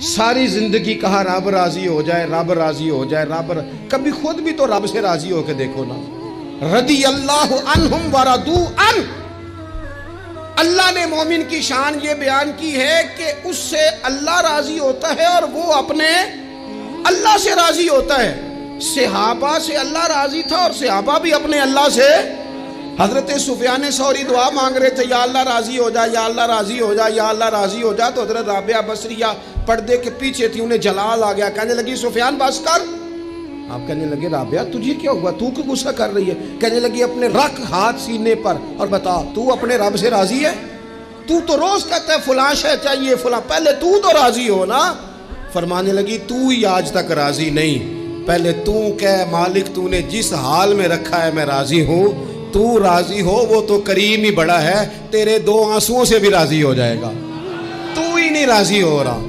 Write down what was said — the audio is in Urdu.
ساری زندگی کہا رب راضی ہو جائے، رب راضی ہو جائے، کبھی خود بھی تو رب سے راضی ہو کے دیکھو نا۔ رضی اللہ عنہم ورضوا عنہ، اللہ نے مومن کی شان یہ بیان کی ہے کہ اس سے اللہ راضی ہوتا ہے اور وہ اپنے اللہ سے راضی ہوتا ہے۔ صحابہ سے اللہ راضی تھا اور صحابہ بھی اپنے اللہ سے۔ حضرت سفیان ثوری دعا مانگ رہے تھے، یا اللہ راضی ہو جا، یا اللہ راضی ہو جا، یا اللہ راضی ہو جا، تو حضرت رابعہ بصریہ پردے کے پیچھے تھی، انہیں جلال آ گیا، کہنے لگی سفیان بس کر۔ آپ کہنے لگے رابعہ تجھے کیا ہوا، تو کیوں غصہ کر رہی ہے؟ کہنے لگی اپنے رکھ ہاتھ سینے پر اور بتا تو اپنے رب سے راضی ہے؟ تو روز کہتا ہے فلاں شے چاہیے فلاں، پہلے تو راضی ہو نا۔ فرمانے لگی تو ہی آج تک راضی نہیں، پہلے تو کہہ مالک تو نے جس حال میں رکھا ہے میں راضی ہوں، تو راضی ہو، وہ تو کریم ہی بڑا ہے، تیرے دو آنسوؤں سے بھی راضی ہو جائے گا، تو ہی نہیں راضی ہو رہا۔